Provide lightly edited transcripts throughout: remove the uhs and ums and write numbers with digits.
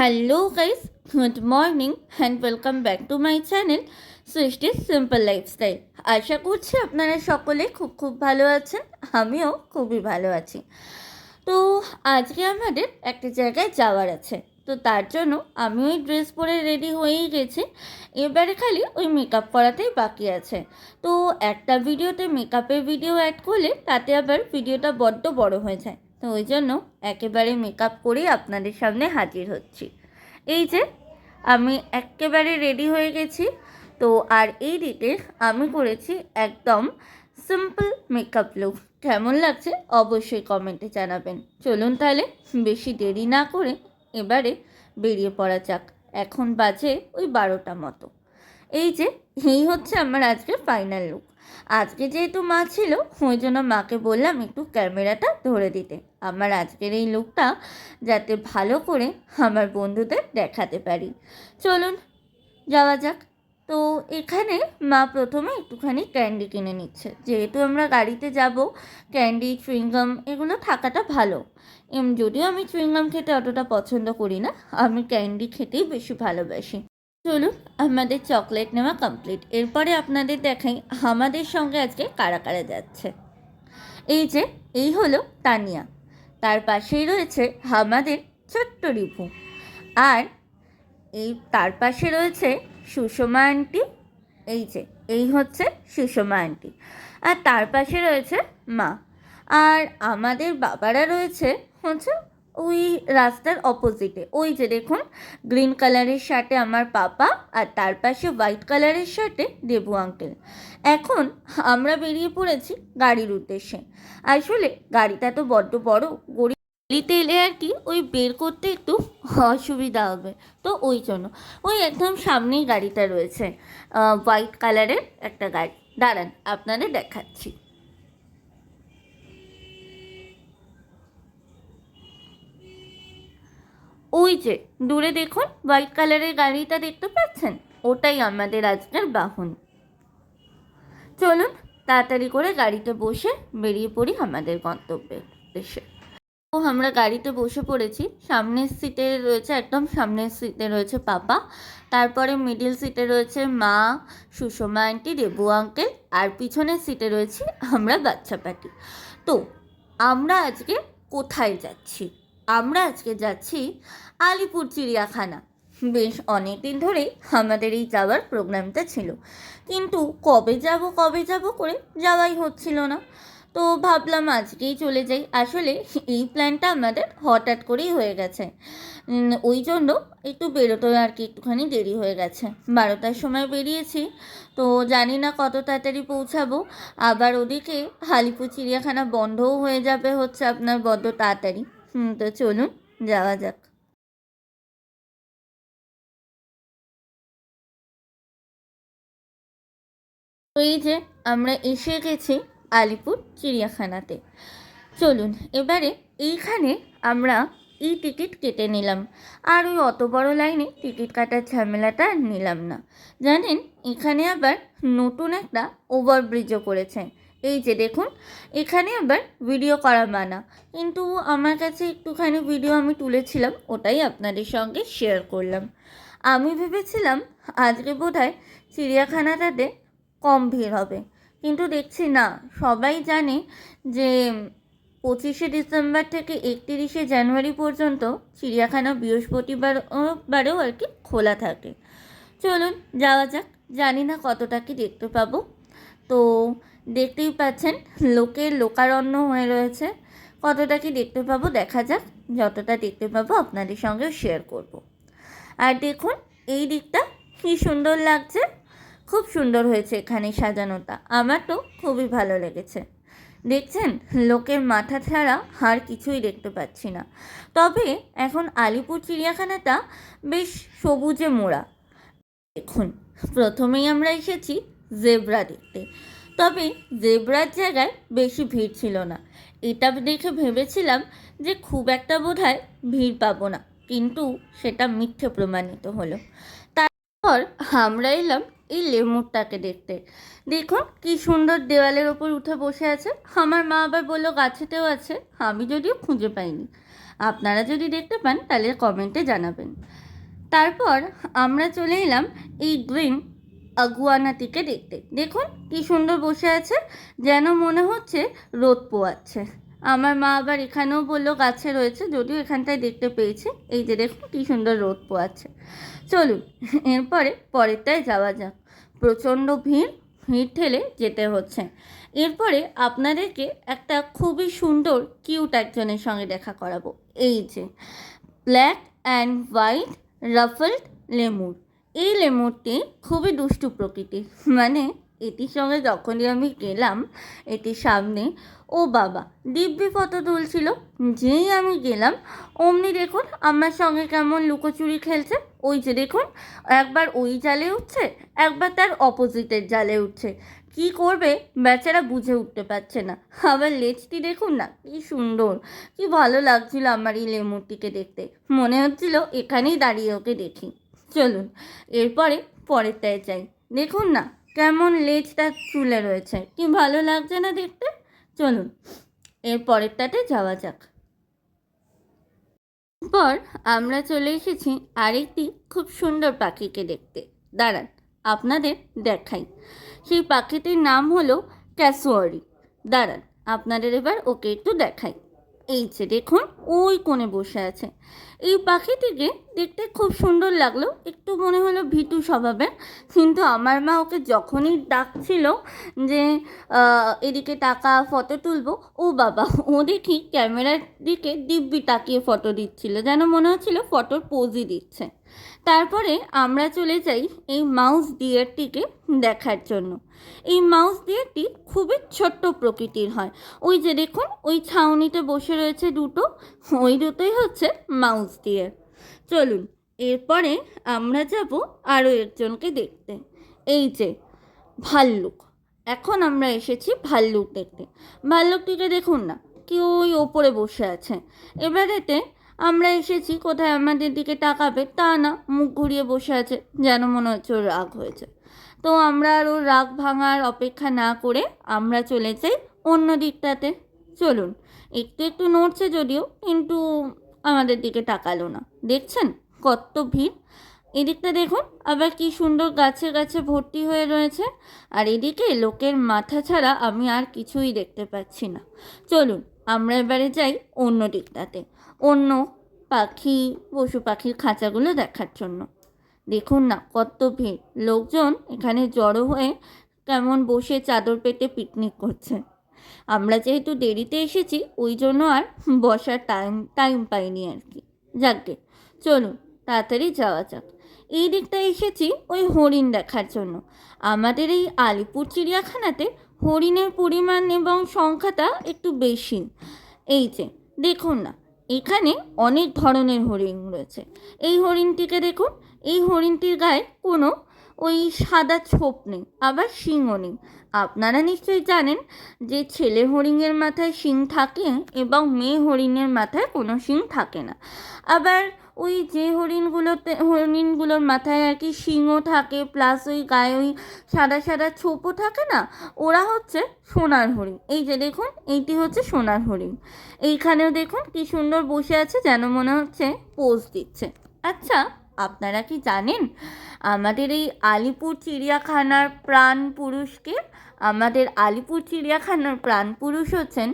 Hello guys, good morning and welcome back to my channel সৃষ্টির simple lifestyle. আশা করছি আপনারা সকলে খুব ভালো আছেন, আমিও খুবই ভালো আছি। তো আজকে আমাদের একটা জায়গায় যাওয়ার আছে, তো তার জন্য আমি ওই ড্রেস পরে রেডি হয়েই গেছি। এবারে খালি ওই মেকআপ করাতেই বাকি আছে। তো একটা ভিডিওতে মেকআপের ভিডিও অ্যাড করলে তাতে আবার ভিডিওটা বড্ড বড় হয়ে যায়, তো ওই জন্য একেবারে মেকআপ করেই আপনাদের সামনে হাজির হচ্ছি। এই যে আমি একেবারে রেডি হয়ে গেছি। তো আর এই দিকে আমি করেছি একদম সিম্পল মেকআপ লুক। কেমন লাগছে অবশ্যই কমেন্টে জানাবেন। চলুন তাহলে বেশি দেরি না করে এবারে বেরিয়ে পড়া যাক। এখন বাজে ওই 12টা মতো। এই হচ্ছে আমার আজকে ফাইনাল লুক। আজকে যেহেতু মা ছিল, ওই জন্য মাকে বললাম একটু ক্যামেরাটা ধরে দিতে, আমার আজকের এই লুকটা যাতে ভালো করে আমার বন্ধুদের দেখাতে পারি। চলুন যাওয়া যাক। তো এখানে মা প্রথমে একটুখানি ক্যান্ডি কিনে নিচ্ছে, যেহেতু আমরা গাড়িতে যাব। ক্যান্ডি, চুইংগাম এগুলো থাকাটা ভালো। যদিও আমি চুইংগাম খেতে অতটা পছন্দ করি না, আমি ক্যান্ডি খেতেই বেশি ভালোবাসি। চলুন, আমাদের চকলেট নেওয়া কমপ্লিট। এরপরে আপনাদের দেখাই আমাদের সঙ্গে আজকে কারা কারা যাচ্ছে। এই হলো তানিয়া, তার পাশেই রয়েছে আমাদের ছোট্ট রিপু, আর তার পাশে রয়েছে সুষমা আন্টি। এই হচ্ছে সুষমা আন্টি, আর তার পাশে রয়েছে মা। আর আমাদের বাবারা হচ্ছে ওই রাস্তার অপোজিটে। দেখুন, গ্রিন কালারের শার্টে আমার পাপা, আর তার পাশে হোয়াইট কালারের শার্টে দেবু আঙ্কেল। এখন আমরা বেরিয়ে পড়েছি গাড়ির উদ্দেশ্যে। আসলে গাড়িটা তো বড্ড বড়, গড়িতে এলে আর কি ওই বের করতে একটু অসুবিধা হবে, তো ওই জন্য ওই একদম সামনেই গাড়িটা রয়েছে, হোয়াইট কালারের একটা গাড়ি। দাঁড়ান আপনাদের দেখাচ্ছি। দূরে দেখুন হোয়াইট কালারের গাড়িটা দেখতে পাচ্ছেন, ওটাই আমাদের আজকের বাহন। চলুন তাড়াতাড়ি করে গাড়িতে বসে বেরিয়ে পড়ি আমাদের গন্তব্যের উদ্দেশ্যে। আমরা গাড়িতে বসে পড়েছি। একদম সামনের সিটে রয়েছে পাপা, তারপরে মিডিল সিটে রয়েছে মা, সুষমা আন্টি, দেবু আঙ্কেল, আর পিছনের সিটে রয়েছি আমরা বাচ্চা পাটি। তো আমরা আজকে কোথায় যাচ্ছি? আমরা আজকে যাচ্ছি আলিপুর চিড়িয়াখানা। বেশ অনেক দিন ধরেই আমাদের এই যাওয়ার প্রোগ্রামটা ছিল, কিন্তু কবে যাব করে যাওয়াই হচ্ছিল না। তো ভাবলাম আজকেই চলে যাই। আসলে এই প্ল্যানটা আমাদের হঠাৎ করেই হয়ে গেছে, ওই জন্য একটু বেরোতে আর কি একটুখানি দেরি হয়ে গেছে। 12টার সময় বেরিয়েছি, তো জানি না কত তাড়াতাড়ি পৌঁছাবো। আবার ওদিকে আলিপুর চিড়িয়াখানা বন্ধও হয়ে যাবে হচ্ছে আপনার বড্ড তাড়াতাড়ি। তো চলুন যাওয়া যাক। তো আমরা এসে গেছি আলিপুর চিড়িয়াখানাতে। চলুন এবারে এইখানে আমরা টিকিট কেটে নিলাম, আর ওই অত বড় লাইনে টিকিট কাটার ঝামেলাটা নিলাম না। জানেন, এখানে আবার নতুন একটা ওভারব্রিজও করেছে। দেখুন, এখানে আবার ভিডিও করা মানা, কিন্তু আমার কাছে একটুখানি ভিডিও আমি তুলেছিলাম, ওটাই আপনাদের সঙ্গে শেয়ার করলাম। আমি ভেবেছিলাম আজকে বোধহয় চিড়িয়াখানাটাতে কম ভিড় হবে, কিন্তু দেখছি না। সবাই জানে যে 25শে ডিসেম্বর থেকে 31শে জানুয়ারি পর্যন্ত চিড়িয়াখানা বৃহস্পতিবারেও আর কি খোলা থাকে। চলুন যাওয়া যাক। জানি না কতটা কি দেখতে পাবো, তো দেখতেই পাচ্ছেন লোকের লোকারণ্য হয়ে রয়েছে। কতটা কি দেখতে পাবো দেখা যাক, যতটা দেখতে পাবো আপনাদের সঙ্গে শেয়ার করব। আর দেখুন এই দিকটা কী সুন্দর লাগছে, খুব সুন্দর হয়েছে এখানে সাজানোটা, আমার তো খুবই ভালো লেগেছে। দেখছেন, লোকের মাথা ছাড়া আর কিছুই দেখতে পাচ্ছি না। তবে এখন আলিপুর চিড়িয়াখানাটা বেশ সবুজে মোড়া। দেখুন, প্রথমেই আমরা এসেছি জেব্রা দেখতে, তবে জেব্রার জায়গায় বেশি ভিড় ছিল না। এটা দেখে ভেবেছিলাম যে খুব একটা বোধহয় ভিড় পাবো না, কিন্তু সেটা মিথ্যে প্রমাণিত হলো। তারপর আমরা এলাম এই লেমুরটাকে দেখতে। দেখুন কি সুন্দর দেওয়ালের ওপর উঠে বসে আছে। আমার মা আবার বললো গাছেতেও আছে, আমি যদিও খুঁজে পাইনি। আপনারা যদি দেখতে পান তাহলে কমেন্টে জানাবেন। তারপর আমরা চলে এলাম এই গ্রিন আগুয়ানাটিকে দেখতে। দেখুন কি সুন্দর বসে আছে, যেন মনে হচ্ছে রোদ পোয়াচ্ছে। আমার মা আবার এখানেও বললো গাছে রয়েছে, যদিও এখানটায় দেখতে পেয়েছি। এই যে দেখুন কি সুন্দর রোদ পোয়াচ্ছে। চলুন এরপরে পরেরটায় যাওয়া যাক। প্রচণ্ড ভিড় ঠেলে যেতে হচ্ছে। এরপরে আপনাদেরকে একটা খুবই সুন্দর কিউট একজনের সঙ্গে দেখা করাবো। এই যে ব্ল্যাক অ্যান্ড হোয়াইট রাফলড লেমুর। এই লেমুরটি খুবই দুষ্টু প্রকৃতির, মানে এটির সঙ্গে যখনই আমি গেলাম এটির সামনে, ও বাবা দিব্যি ফটো তুলছিল। যেই আমি গেলাম অমনি দেখুন আমার সঙ্গে কেমন লুকোচুরি খেলছে। ওই যে দেখুন একবার ওই জালে উঠছে, একবার তার অপোজিটের জালে উঠছে। কি করবে বেচারা বুঝে উঠতে পারছে না। আবার লেজটি দেখুন না কি সুন্দর, কি ভালো লাগছিল আমার এই লেমুরটিকে দেখতে। মনে হচ্ছিল এখানেই দাঁড়িয়ে ওকে দেখি। চলুন এরপরে পরেরটায় যাই। দেখুন না কেমন লেজটা চুলে রয়েছে, কি ভালো লাগছে না দেখতে। চলুন এর পরেরটাতে যাওয়া যাক। পর আমরা চলে এসেছি আরেকটি খুব সুন্দর পাখিকে দেখতে। দাঁড়ান আপনাদের দেখাই। সেই পাখিটির নাম হলো ক্যাসুয়ারি। দাঁড়ান আপনাদের এবার ওকে একটু দেখাই। এই যে দেখুন ওই কোণে বসে আছে। এই পাখিটিকে দেখতে খুব সুন্দর লাগলো, একটু মনে হলো ভীতু স্বভাবের, কিন্তু আমার মা ওকে যখনই ডাকছিল যে এদিকে তাকা ফটো তুলবো, ও বাবা ও দেখি ক্যামেরার দিকে দিব্যি তাকিয়ে ফটো দিচ্ছিল, যেন মনে হচ্ছিল ফটোর পোজই দিচ্ছে। তারপরে আমরা চলে যাই এই মাউস ডিয়ারটিকে দেখার জন্য। এই মাউস ডিয়ারটি খুবই ছোট্ট প্রকৃতির হয়। ওই যে দেখুন ওই ছাউনিতে বসে রয়েছে দুটো, ওই দুটোই হচ্ছে মাউস ডিয়ার। চলুন এরপরে আমরা যাব আরও একজনকে দেখতে। এই যে ভাল্লুক। এখন আমরা এসেছি ভাল্লুক দেখতে। ভাল্লুকটিকে দেখুন না কি ওই ওপরে বসে আছে। এবারেতে আমরা এসেছি কোথায় আমাদের দিকে তাকাবে তা না, মুখ ঘুরিয়ে বসে আছে, যেন মনে হচ্ছে ওর রাগ হয়েছে। তো আমরা আর ওর রাগ ভাঙার অপেক্ষা না করে আমরা চলে যাই অন্য দিকটাতে। চলুন একটু একটু নড়ছে যদিও, কিন্তু আমাদের দিকে তাকালো না। দেখছেন কত ভিড়। এদিকটা দেখুন আবার কি সুন্দর গাছে গাছে ভর্তি হয়ে রয়েছে, আর এদিকে লোকের মাথা ছাড়া আমি আর কিছুই দেখতে পাচ্ছি না। চলুন আমরা এবারে যাই অন্য দিকটাতে, অন্য পাখি পশু পাখির খাঁচাগুলো দেখার জন্য। দেখুন না কত ভিড়, লোকজন এখানে জড়ো হয়ে কেমন বসে চাদর পেতে পিকনিক করছে। আমরা যেহেতু দেরিতে এসেছি ওই জন্য আর বসার টাইম পাইনি আর কি। যাকগে চলুন তাড়াতাড়ি যাওয়া যাক। এই দিকটা এসেছি ওই হরিণ দেখার জন্য। আমাদের এই আলিপুর চিড়িয়াখানাতে হরিণের পরিমাণ এবং সংখ্যাটা একটু বেশি। এই যে দেখুন না এখানে অনেক ধরনের হরিণ রয়েছে। এই হরিণটিকে দেখুন, এই হরিণটির গায়ে কোনো ওই সাদা ছোপ নেই, আবার শিংও নেই। আপনারা নিশ্চয়ই জানেন যে ছেলে হরিণের মাথায় শিং থাকে এবং মেয়ে হরিণের মাথায় কোনো শিং থাকে না। আবার ওই যে হরিণগুলোর মাথায় আর কি শিংও থাকে, প্লাস ওই গায়ে ওই সাদা সাদা ছোপও থাকে না, ওরা হচ্ছে সোনার হরিণ। এই যে দেখুন এইটি হচ্ছে সোনার হরিণ। এইখানেও দেখুন কি সুন্দর বসে আছে, যেন মনে হচ্ছে পোজ দিচ্ছে। আচ্ছা আপনারা কি জানেন আমাদের এই আলিপুর চিড়িয়াখানার প্রাণ পুরুষকে? আমাদের আলিপুর চিড়িয়াখানার প্রাণ পুরুষ হচ্ছেন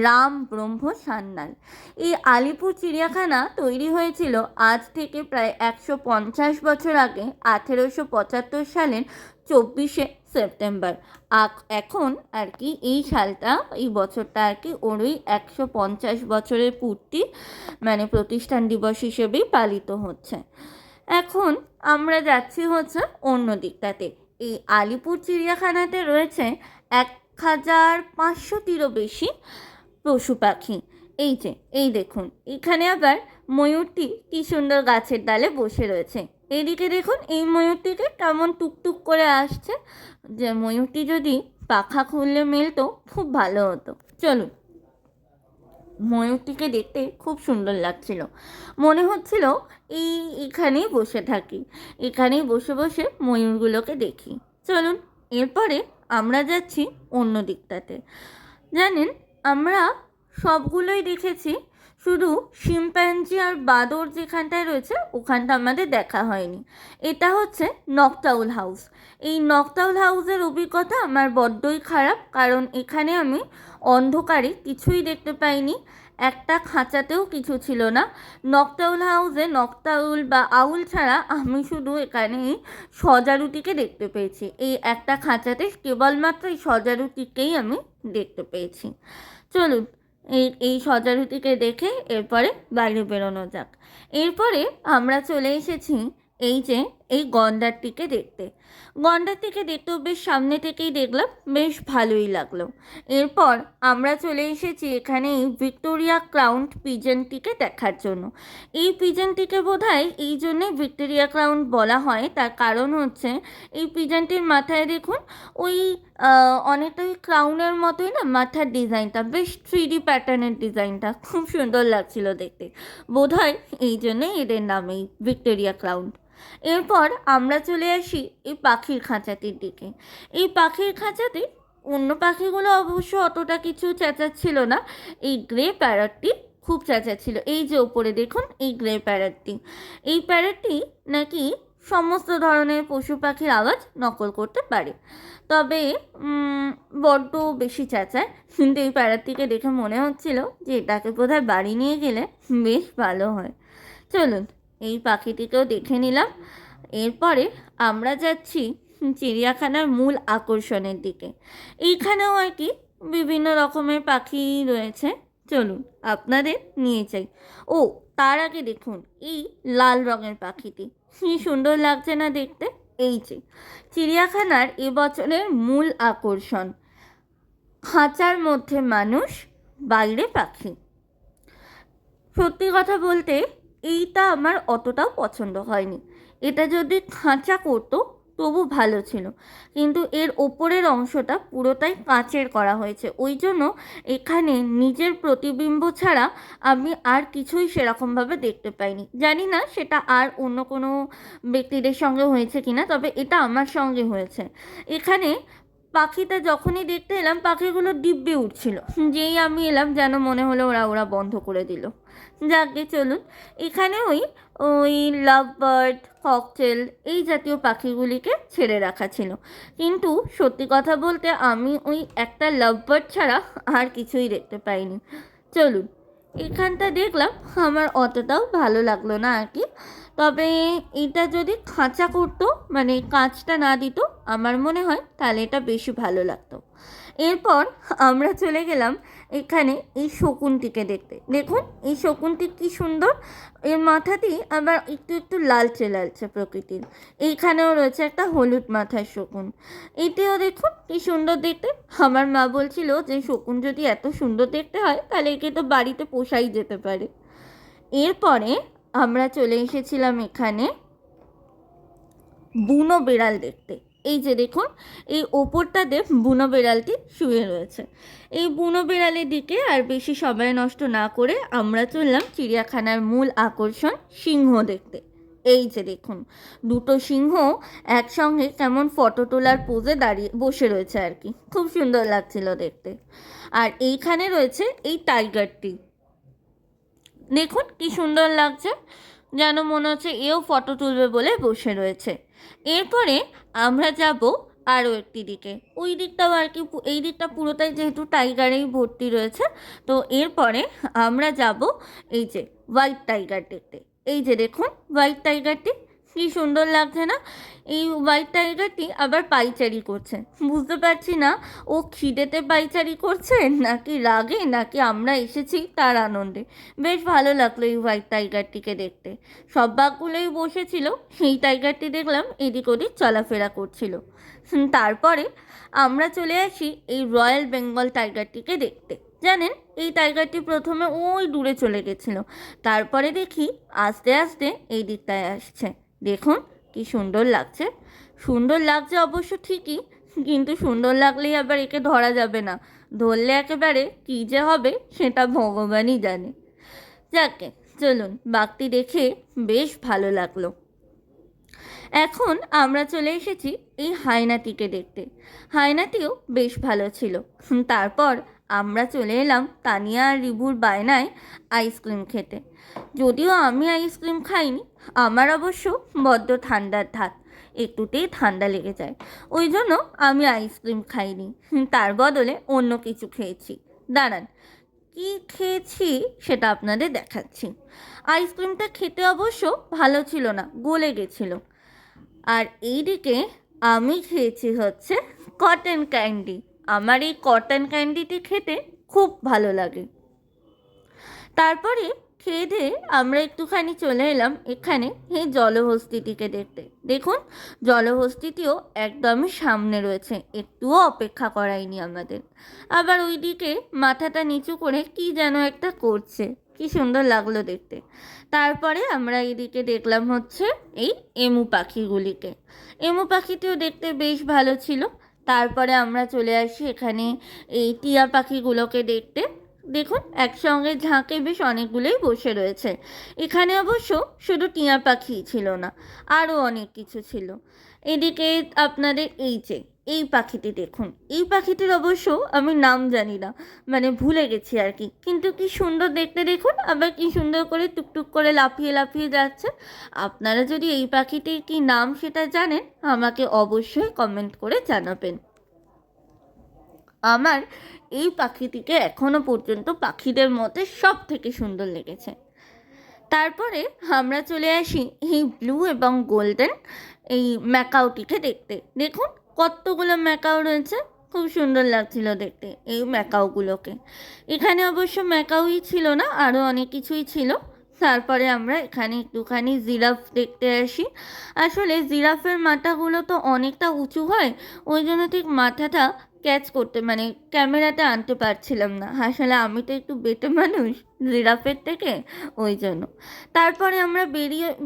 রাম ব্রহ্ম সান্যাল। এই আলিপুর চিড়িয়াখানা তৈরি হয়েছিল আজ থেকে প্রায় 150 বছর আগে, 1875 সালের 24শে সেপ্টেম্বর। এখন আর কি এই সালটা, এই বছরটা আর কি ওরই 150 বছরের পূর্তি, মানে প্রতিষ্ঠান দিবস হিসেবেই পালিত হচ্ছে। এখন আমরা যাচ্ছি হচ্ছে অন্য দিকটাতে। এই আলিপুর চিড়িয়াখানাতে রয়েছে 1500টিরও বেশি পশু পাখি। এই যে এই দেখুন এখানে আবার ময়ূরটি কি সুন্দর গাছের ডালে বসে রয়েছে। এইদিকে দেখুন এই ময়ূরটিকে কেমন টুকটুক করে আসছে, যে ময়ূরটি যদি পাখা খুললে মেলতো খুব ভালো হতো। চলুন ময়ূরটিকে দেখতে খুব সুন্দর লাগছিল, মনে হচ্ছিল এখানেই বসে থাকি, এখানেই বসে বসে ময়ূরগুলোকে দেখি। চলুন এরপরে আমরা যাচ্ছি অন্য দিকটাতে। জানেন আমরা সবগুলোই দেখেছি, শুধু শিম্প্যাঞ্জি আর বাঁদর যেখানটায় রয়েছে ওখানটা আমাদের দেখা হয়নি। এটা হচ্ছে নকটাউল হাউস। এই নকটাউল হাউসের অভিজ্ঞতা আমার বড্ডই খারাপ, কারণ এখানে আমি অন্ধকারে কিছুই দেখতে পাইনি, একটা খাঁচাতেও কিছু ছিল না। নকটাউল হাউসে নকটাউল বা আউল ছাড়া আমি শুধু এখানে সজারুটিকে দেখতে পেয়েছি। এই একটা খাঁচাতে কেবলমাত্র এই সজারুটিকেই আমি দেখতে পেয়েছি। চলুন এই সজারুটিকে দেখে এরপরে বাইরে বেরোনো যাক। এরপরে আমরা চলে এসেছি এই গন্ডারটিকে দেখতে। গন্ডারটিকে দেখতেও বেশ সামনে থেকেই দেখলাম, বেশ ভালোই লাগলো। এরপর আমরা চলে এসেছি এখানে ভিক্টোরিয়া ক্রাউন পিজনটিকে দেখার জন্য। এই পিজনটিকে বোধহয় এই জন্যে ভিক্টোরিয়া ক্রাউন বলা হয়, তার কারণ হচ্ছে এই পিজনটির মাথায় দেখুন ওই অনেকটা ওই ক্রাউনের মতোই না মাথার ডিজাইনটা, বেশ 3D প্যাটার্নের ডিজাইনটা খুব সুন্দর লাগছিল দেখতে। বোধহয় এই জন্যই এদের নাম এই ভিক্টোরিয়া ক্রাউন। এরপর আমরা চলে আসি এই পাখির খাঁচাটির দিকে। এই পাখির খাঁচাতে অন্য পাখিগুলো অবশ্য অতটা কিছু চেঁচাচ্ছিল না, এই গ্রে প্যারটটি খুব চেঁচাচ্ছিল। এই যে ওপরে দেখুন এই গ্রে প্যারটটি, এই প্যারটটি নাকি সমস্ত ধরনের পশু পাখির আওয়াজ নকল করতে পারে, তবে বড্ড বেশি চেঁচায়। কিন্তু এই প্যারটটিকে দেখে মনে হচ্ছিল যে এটাকে বোধহয় বাড়ি নিয়ে গেলে বেশ ভালো হয়। চলুন এই পাখিটিকেও দেখে নিলাম। এরপরে আমরা যাচ্ছি চিড়িয়াখানার মূল আকর্ষণের দিকে। এইখানেও আর কি বিভিন্ন রকমের পাখি রয়েছে, চলুন আপনাদের নিয়ে যাই। ও তার আগে দেখুন এই লাল রঙের পাখিটি, কি সুন্দর লাগছে না দেখতে। এই যে চিড়িয়াখানার এবছরের মূল আকর্ষণ, খাঁচার মধ্যে মানুষ, বাইরে পাখি। সত্যি কথা বলতে এইটা আমার অতটাও পছন্দ হয়নি। এটা যদি খাঁচা করতো তবু ভালো ছিল, কিন্তু এর ওপরের অংশটা পুরোটাই কাঁচের করা হয়েছে, ওই জন্য এখানে নিজের প্রতিবিম্ব ছাড়া আমি আর কিছুই সেরকমভাবে দেখতে পাইনি। জানি না সেটা আর অন্য কোনো ব্যক্তিদের সঙ্গে হয়েছে কিনা, তবে এটা আমার সঙ্গে হয়েছে। এখানে পাখিটা যখনই দেখতে এলাম পাখিগুলো দিব্যে উঠছিল, যেই আমি এলাম যেন মনে হলো ওরা বন্ধ করে দিল। যাকে চলুন এখানে ওই ওই লাভ বার্ড, ককটেল এই জাতীয় পাখিগুলিকে ছেড়ে রাখা ছিল, কিন্তু সত্যি কথা বলতে আমি ওই একটা লাভ বার্ড ছাড়া আর কিছুই দেখতে পাইনি। চলুন এখানটা দেখলাম, আমার অতটাও ভালো লাগলো না আর কি। তবে এটা যদি খাঁচা করতো, মানে কাঁচটা না দিত, আমার মনে হয় তাহলে এটা বেশি ভালো লাগতো। এরপর আমরা চলে গেলাম এখানে এই শকুনটিকে দেখতে। দেখুন এই শকুনটি কি সুন্দর, এর মাথাটি আবার একটু একটু লালচে লালচে প্রকৃতির। এইখানেও রয়েছে একটা হলুদ মাথার শকুন, এটিও দেখুন কি সুন্দর দেখতে। আমার মা বলছিল যে শকুন যদি এত সুন্দর দেখতে হয় তাহলে একে তো বাড়িতে পোষাই যেতে পারে। এরপরে আমরা চলে এসেছিলাম এখানে বুনো বিড়াল দেখতে। এই যে দেখুন এই ওপরটাতে বুনো বিড়ালটি শুয়ে রয়েছে। এই বুনো বিড়ালের দিকে আর বেশি সময় নষ্ট না করে আমরা চললাম চিড়িয়াখানার মূল আকর্ষণ সিংহ দেখতে। এই যে দেখুন দুটো সিংহ একসঙ্গে কেমন ফটো তোলার পোজে দাঁড়িয়ে বসে রয়েছে আর কি, খুব সুন্দর লাগছিল দেখতে। আর এইখানে রয়েছে এই টাইগারটি, দেখুন কি সুন্দর লাগছে, যেন মনে হচ্ছে এও ফটো তুলবে বলে বসে রয়েছে। এরপরে আমরা যাব আরও একটি দিকে, ওই দিকটাও আর কি, এই দিকটা পুরোটাই যেহেতু টাইগারেই ভর্তি রয়েছে। তো এরপরে আমরা যাব এই যে হোয়াইট টাইগার দেখতে। এই যে দেখুন হোয়াইট টাইগারটি কি সুন্দর লাগছে না। এই হোয়াইট টাইগারটি আবার পাইচারি করছে, বুঝতে পারছি না ও খিদেতে পাইচারি করছে নাকি রাগে নাকি আমরা এসেছি তার আনন্দে। বেশ ভালো লাগলো এই হোয়াইট টাইগারটিকে দেখতে। সব বাঘগুলোই বসেছিল, সেই টাইগারটি দেখলাম এদিক ওদিক চলাফেরা করছিল। তারপরে আমরা চলে আসি এই রয়্যাল বেঙ্গল টাইগারটিকে দেখতে। জানেন এই টাইগারটি প্রথমে ওই দূরে চলে গেছিল, তারপরে দেখি আস্তে আস্তে এই দিকটায় আসছে। দেখুন কি সুন্দর লাগছে। সুন্দর লাগছে অবশ্য ঠিকই, কিন্তু সুন্দর লাগলেই আবার একে ধরা যাবে না, ধরলে একেবারে কী যে হবে সেটা ভগবানই জানে। যাকে চলুন বাঘটি দেখে বেশ ভালো লাগলো। এখন আমরা চলে এসেছি এই হায়নাটিকে দেখতে। হায়নাটিও বেশ ভালো ছিল। তারপর আমরা চলে এলাম তানিয়া আর রিভুর বায়নায় আইসক্রিম খেতে। যদিও আমি আইসক্রিম খাইনি, আমার অবশ্য বড্ড ঠান্ডার ধাত, একটুতেই ঠান্ডা লেগে যায়, ওই জন্য আমি আইসক্রিম খাইনি, তার বদলে অন্য কিছু খেয়েছি। দাঁড়ান, কি খেয়েছি সেটা আপনাদের দেখাচ্ছি। আইসক্রিমটা খেতে অবশ্য ভালো ছিল না, গলে গেছিলো। আর এইদিকে আমি খেয়েছি হচ্ছে কটন ক্যান্ডি। আমার এই কটন ক্যান্ডিটি খেতে খুব ভালো লাগে। তারপরে খেয়ে দিয়ে আমরা একটুখানি চলে এলাম এখানে এই জলহস্তিটিকে দেখতে। দেখুন, জলহস্তিটিও একদমই সামনে রয়েছে, একটুও অপেক্ষা করায়নি আমাদের। আবার ওইদিকে মাথাটা নিচু করে কি যেন একটা করছে, কি সুন্দর লাগলো দেখতে। তারপরে আমরা এইদিকে দেখলাম হচ্ছে এই এমু পাখিগুলিকে। এমু পাখিটিও দেখতে বেশ ভালো ছিল। তারপরে আমরা চলে আসি এখানে এই টিয়া পাখিগুলোকে দেখতে। দেখুন, একসঙ্গে ঝাঁকে বেশ অনেকগুলোই বসে রয়েছে। এখানে অবশ্য শুধু টিয়া পাখি ছিল না, আরও অনেক কিছু ছিল। এদিকে আপনাদের এই পাখিটি দেখুন, এই পাখিটির অবশ্য আমি নাম জানি না, মানে ভুলে গেছি আর কি, কিন্তু কি সুন্দর দেখতে দেখুন, আবার কি সুন্দর করে টুকটুক করে লাফিয়ে লাফিয়ে যাচ্ছে। আপনারা যদি এই পাখিটির কি নাম সেটা জানেন, আমাকে অবশ্যই কমেন্ট করে জানাবেন। আমার এই পাখিটিকে এখনো পর্যন্ত পাখিদের মধ্যে সব থেকে সুন্দর লেগেছে। তারপরে আমরা চলে আসি এই ব্লু এবং গোল্ডেন এই ম্যাকাওটিকে দেখতে। দেখুন কতগুলো ম্যাকাও রয়েছে, খুব সুন্দর লাগছিল দেখতে এই ম্যাকাওগুলোকে। এখানে অবশ্য ম্যাকাওই ছিল না, আরও অনেক কিছুই ছিল। তারপরে আমরা এখানে একটুখানি জিরাফ দেখতে আসি। আসলে জিরাফের মাথাগুলো তো অনেকটা উঁচু হয়, ওই জন্য ঠিক মাথাটা ক্যাচ করতে মানে ক্যামেরাতে আনতে পারছিলাম না। আসলে আমি তো একটু বেটে মানুষ জিরাফের থেকে, ওই জন্য। তারপরে আমরা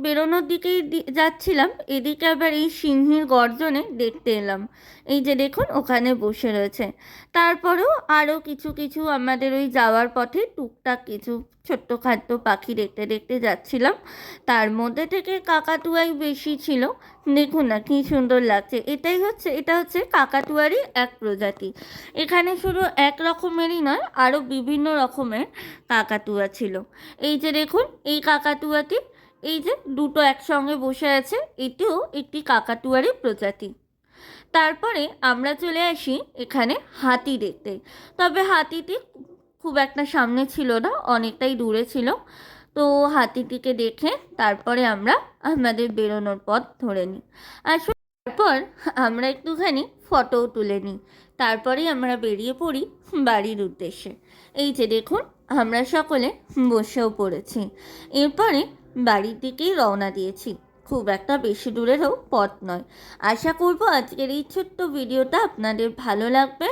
বেরোনোর দিকেই যাচ্ছিলাম, এদিকে আবার এই সিংহীর গর্জনে দেখতে এলাম। এই যে দেখুন ওখানে বসে রয়েছে। তারপরেও আরও কিছু কিছু আমাদের ওই যাওয়ার পথে টুকটাক কিছু ছোট্টখাট্ট পাখি দেখতে দেখতে যাচ্ছিলাম। তার মধ্যে থেকে কাকাতুয়াই বেশি ছিল। দেখুন না কি সুন্দর লাগছে। এটা হচ্ছে কাকাতুয়ারই এক প্রজাতি। এখানে শুধু এক রকমেরই নয়, আরও বিভিন্ন রকমের কাকাতুয়া ছিল। এই যে দেখুন এই কাকাতুয়াটি, এই যে দুটো একসঙ্গে বসে আছে, এটিও একটি কাকাতুয়ারই প্রজাতি। তারপরে আমরা চলে আসি এখানে হাতি দেখতে। তবে হাতিটি খুব একটা সামনে ছিল না, অনেকটাই দূরে ছিল। তো হাতিটিকে দেখে তারপরে আমরা আমাদের বেরোনোর পথ ধরে নিই। আসলে তারপর আমরা একটুখানি ফটোও তুলে নিই। তারপরেই আমরা বেরিয়ে পড়ি বাড়ির উদ্দেশ্যে। এই যে দেখুন আমরা সকলে বসেও পড়েছি। এরপরে বাড়ির দিকেই রওনা দিয়েছি। খুব একটা বেশি দূরেরও পথ নয়। আশা করব আজকের এই ছোট্ট ভিডিওটা আপনাদের ভালো লাগবে।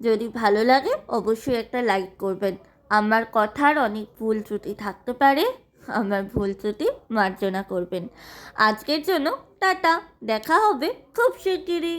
যদি ভালো লাগে অবশ্যই একটা লাইক করবেন। আমার কথার অনেক ভুল ত্রুটি থাকতে পারে, আমার ভুল ত্রুটি মার্জনা করবেন। আজকের জন্য টাটা, দেখা হবে খুব শিগগিরই।